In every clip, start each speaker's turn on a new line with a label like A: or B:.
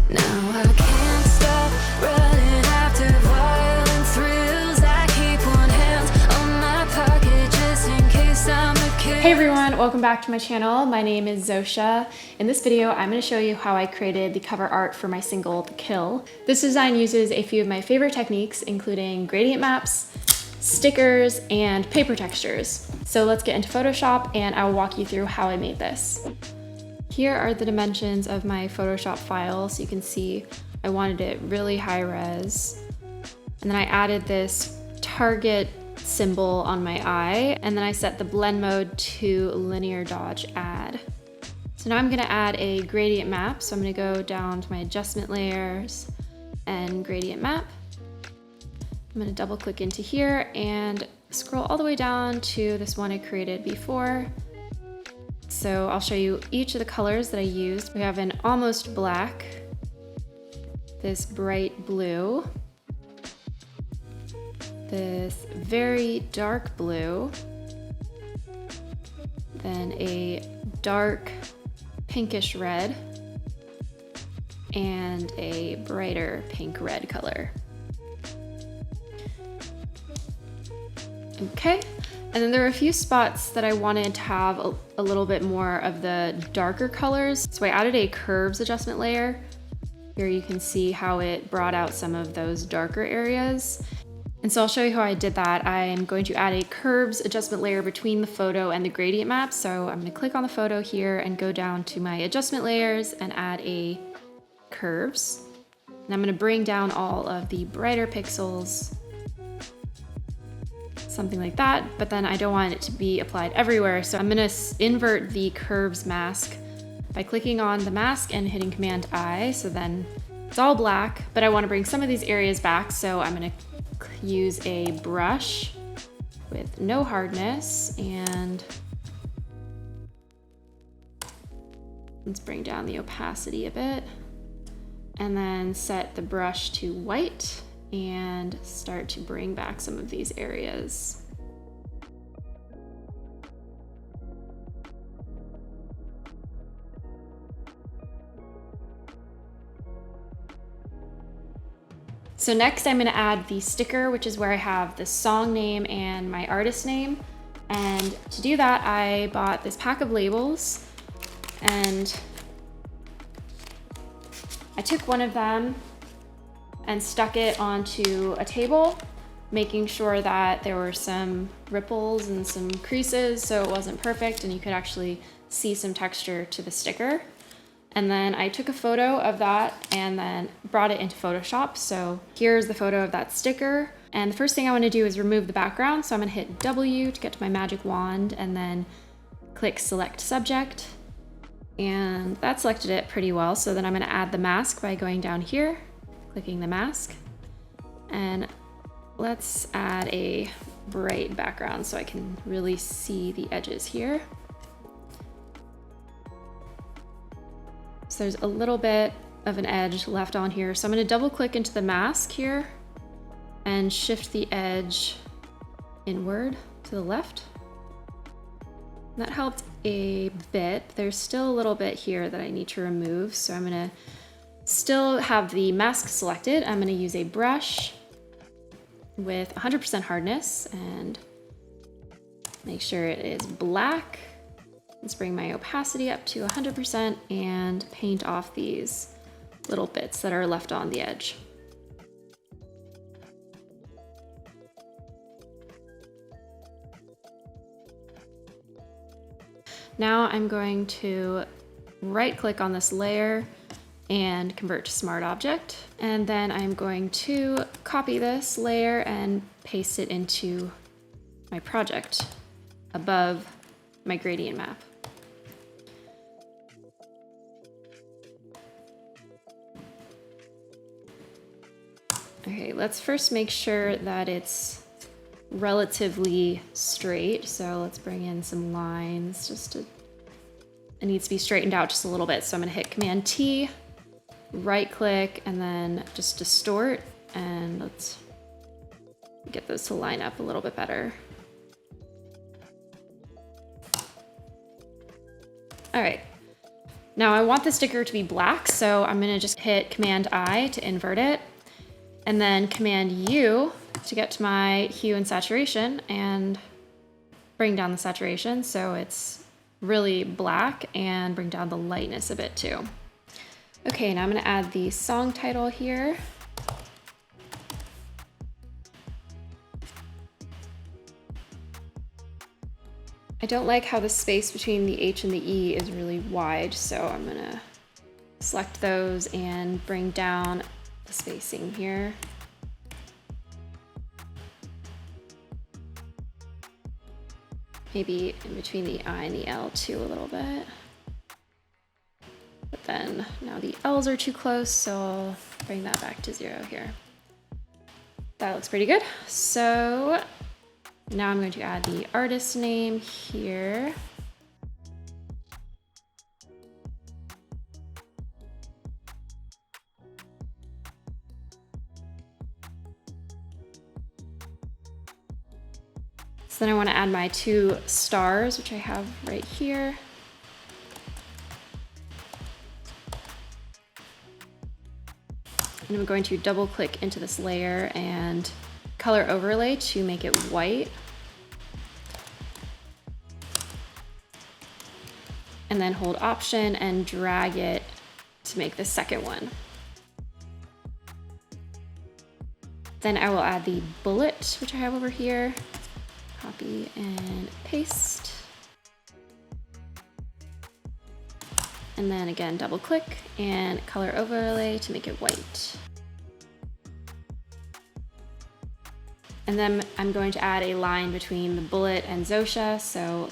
A: Now I can't stop running after violent thrills. I keep one hand on my pocket just in case I'm the kid.
B: Hey everyone, welcome back to my channel. My name is Zosia. In this video, I'm going to show you how I created the cover art for my single, The Kill. This design uses a few of my favorite techniques, including gradient maps, stickers, and paper textures. So let's get into Photoshop and I'll walk you through how I made this. Here are the dimensions of my Photoshop file, so you can see I wanted it really high res. And then I added this target symbol on my eye, and then I set the blend mode to linear dodge add. So now I'm gonna add a gradient map. So I'm gonna go down to my adjustment layers and gradient map. I'm gonna double click into here and scroll all the way down to this one I created before. So I'll show you each of the colors that I used. We have an almost black, this bright blue, this very dark blue, then a dark pinkish red, and a brighter pink red color. Okay. And then there were a few spots that I wanted to have a little bit more of the darker colors. So I added a curves adjustment layer. Here you can see how it brought out some of those darker areas. And so I'll show you how I did that. I am going to add a curves adjustment layer between the photo and the gradient map. So I'm gonna click on the photo here and go down to my adjustment layers and add a curves. And I'm gonna bring down all of the brighter pixels, something like that, but then I don't want it to be applied everywhere. So I'm gonna invert the curves mask by clicking on the mask and hitting Command I. So then it's all black, but I wanna bring some of these areas back. So I'm gonna use a brush with no hardness, and let's bring down the opacity a bit, and then set the brush to white and start to bring back some of these areas. So next I'm gonna add the sticker, which is where I have the song name and my artist name. And to do that, I bought this pack of labels, and I took one of them and stuck it onto a table, making sure that there were some ripples and some creases so it wasn't perfect and you could actually see some texture to the sticker. And then I took a photo of that and then brought it into Photoshop. So here's the photo of that sticker. And the first thing I want to do is remove the background. So I'm going to hit W to get to my magic wand and then click select subject. And that selected it pretty well. So then I'm going to add the mask by going down here, clicking the mask, and let's add a bright background so I can really see the edges here. So there's a little bit of an edge left on here. So I'm going to double click into the mask here and shift the edge inward to the left. That helped a bit. There's still a little bit here that I need to remove. So I'm going to still have the mask selected. I'm going to use a brush with 100% hardness and make sure it is black. Let's bring my opacity up to 100% and paint off these little bits that are left on the edge. Now I'm going to right click on this layer and convert to Smart Object. And then I'm going to copy this layer and paste it into my project above my gradient map. Okay, let's first make sure that it's relatively straight. So let's bring in some lines it needs to be straightened out just a little bit. So I'm gonna hit Command T, right click, and then just distort, and let's get those to line up a little bit better. All right, Now I want the sticker to be black, so I'm gonna just hit Command I to invert it, and then Command U to get to my hue and saturation and bring down the saturation so it's really black, and bring down the lightness a bit too. Okay, now I'm gonna add the song title here. I don't like how the space between the H and the E is really wide, so I'm gonna select those and bring down the spacing here. Maybe in between the I and the L too a little bit. But then now the L's are too close, so I'll bring that back to 0 here. That looks pretty good. So now I'm going to add the artist name here. So then I want to add my 2 stars, which I have right here. And I'm going to double click into this layer and color overlay to make it white. And then hold Option and drag it to make the second one. Then I will add the bullet, which I have over here. Copy and paste. And then again, double click and color overlay to make it white. And then I'm going to add a line between the bullet and Zosia, so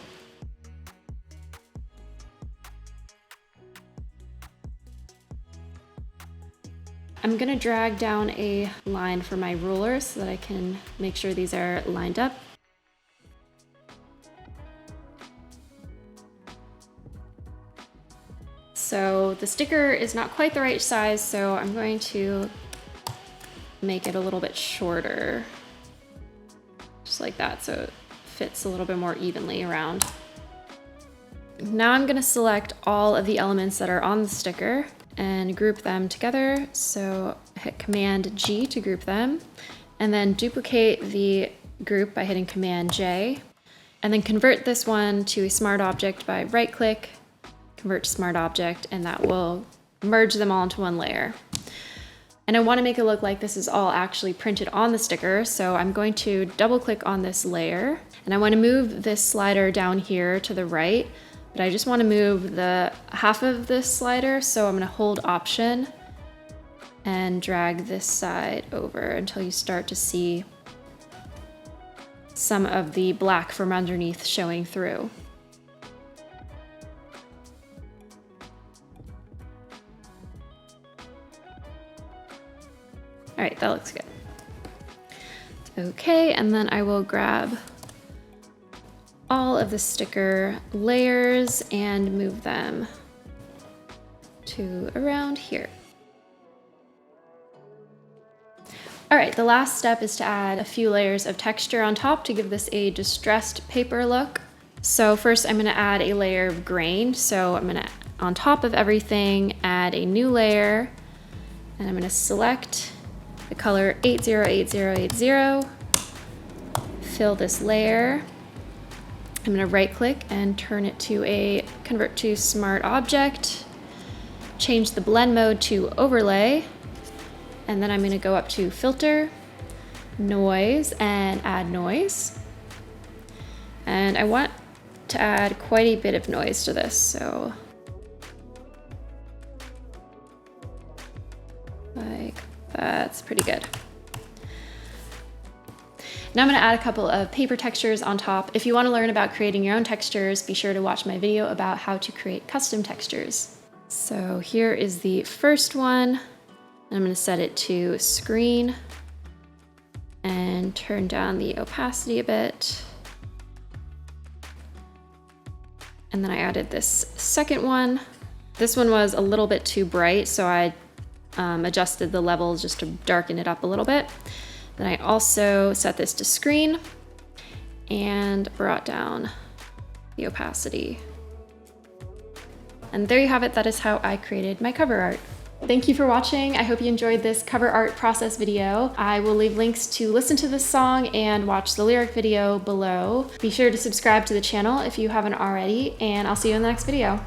B: I'm gonna drag down a line for my ruler so that I can make sure these are lined up. So the sticker is not quite the right size, so I'm going to make it a little bit shorter. Just like that, so it fits a little bit more evenly around. Now I'm gonna select all of the elements that are on the sticker and group them together. So hit Command G to group them, and then duplicate the group by hitting Command J, and then convert this one to a smart object by right click, convert to smart object, and that will merge them all into one layer. And I want to make it look like this is all actually printed on the sticker, so I'm going to double click on this layer, and I want to move this slider down here to the right, but I just want to move the half of this slider, so I'm going to hold Option and drag this side over until you start to see some of the black from underneath showing through. All right, that looks good. Okay, and then I will grab all of the sticker layers and move them to around here. All right, the last step is to add a few layers of texture on top to give this a distressed paper look. So first I'm gonna add a layer of grain. So I'm gonna, on top of everything, add a new layer, and I'm gonna select the color 808080, fill this layer. I'm gonna right click and turn it to convert to smart object, change the blend mode to overlay, and then I'm gonna go up to filter, noise, and add noise. And I want to add quite a bit of noise to this, so like that's pretty good. Now I'm gonna add a couple of paper textures on top. If you wanna learn about creating your own textures, be sure to watch my video about how to create custom textures. So here is the first one. I'm gonna set it to screen and turn down the opacity a bit. And then I added this second one. This one was a little bit too bright, so I adjusted the levels just to darken it up a little bit. Then I also set this to screen and brought down the opacity. And there you have it. That is how I created my cover art. Thank you for watching. I hope you enjoyed this cover art process video. I will leave links to listen to this song and watch the lyric video below. Be sure to subscribe to the channel if you haven't already, and I'll see you in the next video.